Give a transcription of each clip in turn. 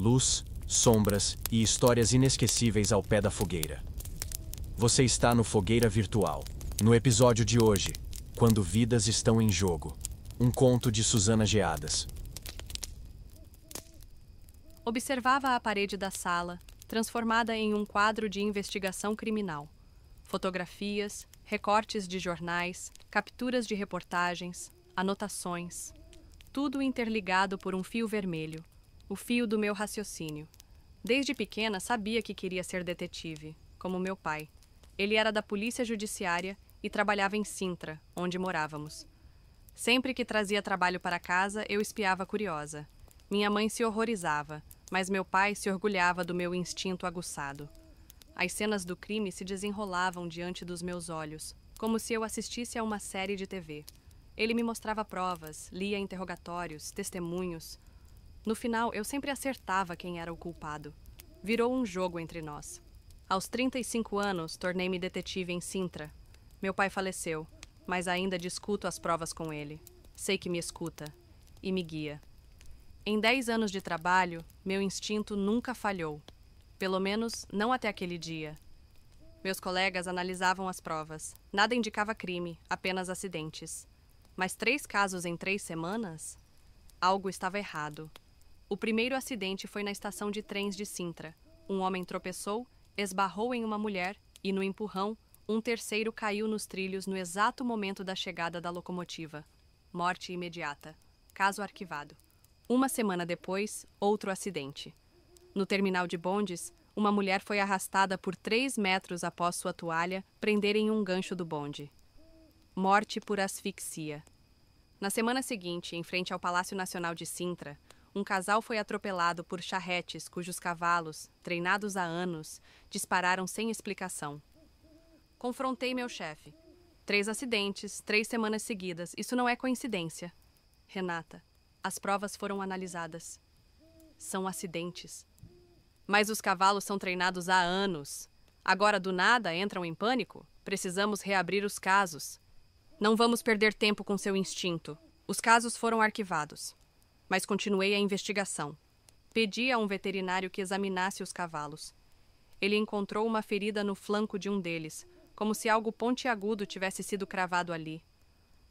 luz, sombras e histórias inesquecíveis ao pé da fogueira. Você está no Fogueira Virtual. No episódio de hoje, Quando Vidas Estão em Jogo. Um conto de Susana Geadas. Observava a parede da sala, transformada em um quadro de investigação criminal. Fotografias, recortes de jornais, capturas de reportagens, anotações. Tudo interligado por um fio vermelho, o fio do meu raciocínio. Desde pequena sabia que queria ser detetive, como meu pai. Ele era da polícia judiciária e trabalhava em Sintra, onde morávamos. Sempre que trazia trabalho para casa, eu espiava curiosa. Minha mãe se horrorizava, mas meu pai se orgulhava do meu instinto aguçado. As cenas do crime se desenrolavam diante dos meus olhos, como se eu assistisse a uma série de TV. Ele me mostrava provas, lia interrogatórios, testemunhos. No final, eu sempre acertava quem era o culpado. Virou um jogo entre nós. Aos 35 anos, tornei-me detetive em Sintra. Meu pai faleceu, mas ainda discuto as provas com ele. Sei que me escuta e me guia. Em 10 anos de trabalho, meu instinto nunca falhou. Pelo menos, não até aquele dia. Meus colegas analisavam as provas. Nada indicava crime, apenas acidentes. Mas 3 casos em 3 semanas? Algo estava errado. O primeiro acidente foi na estação de trens de Sintra. Um homem tropeçou, esbarrou em uma mulher e, no empurrão, um terceiro caiu nos trilhos no exato momento da chegada da locomotiva. Morte imediata. Caso arquivado. Uma semana depois, outro acidente. No terminal de bondes, uma mulher foi arrastada por 3 metros após sua toalha prender em um gancho do bonde. Morte por asfixia. Na semana seguinte, em frente ao Palácio Nacional de Sintra, um casal foi atropelado por charretes cujos cavalos, treinados há anos, dispararam sem explicação. Confrontei meu chefe. 3 acidentes, 3 semanas seguidas. Isso não é coincidência. Renata, as provas foram analisadas. São acidentes. Mas os cavalos são treinados há anos. Agora, do nada, entram em pânico? Precisamos reabrir os casos. Não vamos perder tempo com seu instinto. Os casos foram arquivados. Mas continuei a investigação. Pedi a um veterinário que examinasse os cavalos. Ele encontrou uma ferida no flanco de um deles, como se algo pontiagudo tivesse sido cravado ali.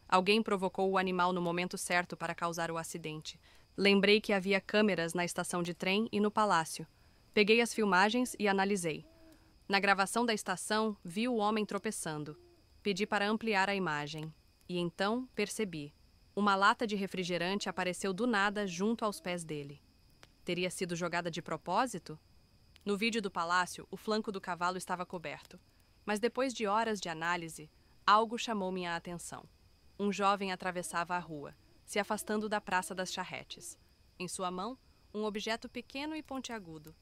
Alguém provocou o animal no momento certo para causar o acidente. Lembrei que havia câmeras na estação de trem e no palácio. Peguei as filmagens e analisei. Na gravação da estação, vi o homem tropeçando. Pedi para ampliar a imagem. E então percebi. Uma lata de refrigerante apareceu do nada junto aos pés dele. Teria sido jogada de propósito? No vídeo do palácio, o flanco do cavalo estava coberto. Mas depois de horas de análise, algo chamou minha atenção. Um jovem atravessava a rua, se afastando da Praça das Charretes. Em sua mão, um objeto pequeno e pontiagudo.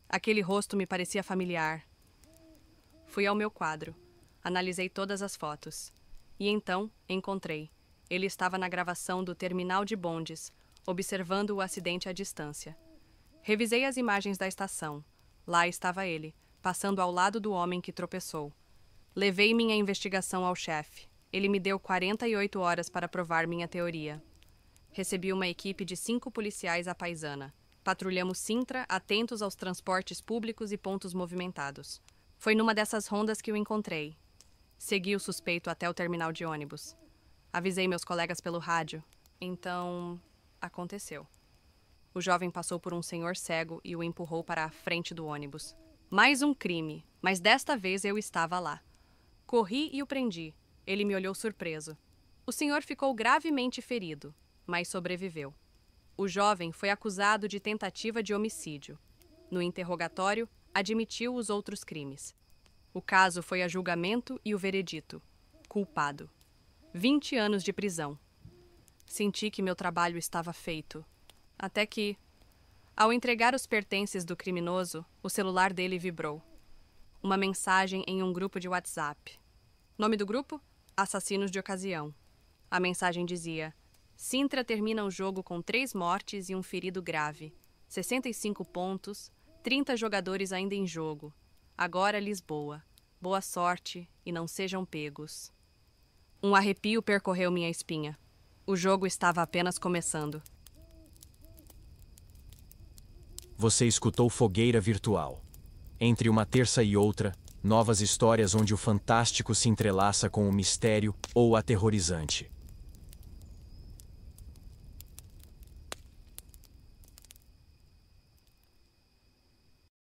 Aquele rosto me parecia familiar. Fui ao meu quadro. Analisei todas as fotos. E então, encontrei. Ele estava na gravação do terminal de bondes, observando o acidente à distância. Revisei as imagens da estação. Lá estava ele, passando ao lado do homem que tropeçou. Levei minha investigação ao chefe. Ele me deu 48 horas para provar minha teoria. Recebi uma equipe de 5 policiais à paisana. Patrulhamos Sintra, atentos aos transportes públicos e pontos movimentados. Foi numa dessas rondas que o encontrei. Segui o suspeito até o terminal de ônibus. Avisei meus colegas pelo rádio. Então, aconteceu. O jovem passou por um senhor cego e o empurrou para a frente do ônibus. Mais um crime, mas desta vez eu estava lá. Corri e o prendi. Ele me olhou surpreso. O senhor ficou gravemente ferido, mas sobreviveu. O jovem foi acusado de tentativa de homicídio. No interrogatório, admitiu os outros crimes. O caso foi a julgamento e o veredito. Culpado. 20 anos de prisão. Senti que meu trabalho estava feito. Até que, ao entregar os pertences do criminoso, o celular dele vibrou. Uma mensagem em um grupo de WhatsApp. Nome do grupo? Assassinos de Ocasião. A mensagem dizia: Sintra termina o jogo com 3 mortes e um ferido grave. 65 pontos, 30 jogadores ainda em jogo. Agora Lisboa. Boa sorte e não sejam pegos. Um arrepio percorreu minha espinha. O jogo estava apenas começando. Você escutou Fogueira Virtual. Entre uma terça e outra, novas histórias onde o fantástico se entrelaça com o mistério ou o aterrorizante.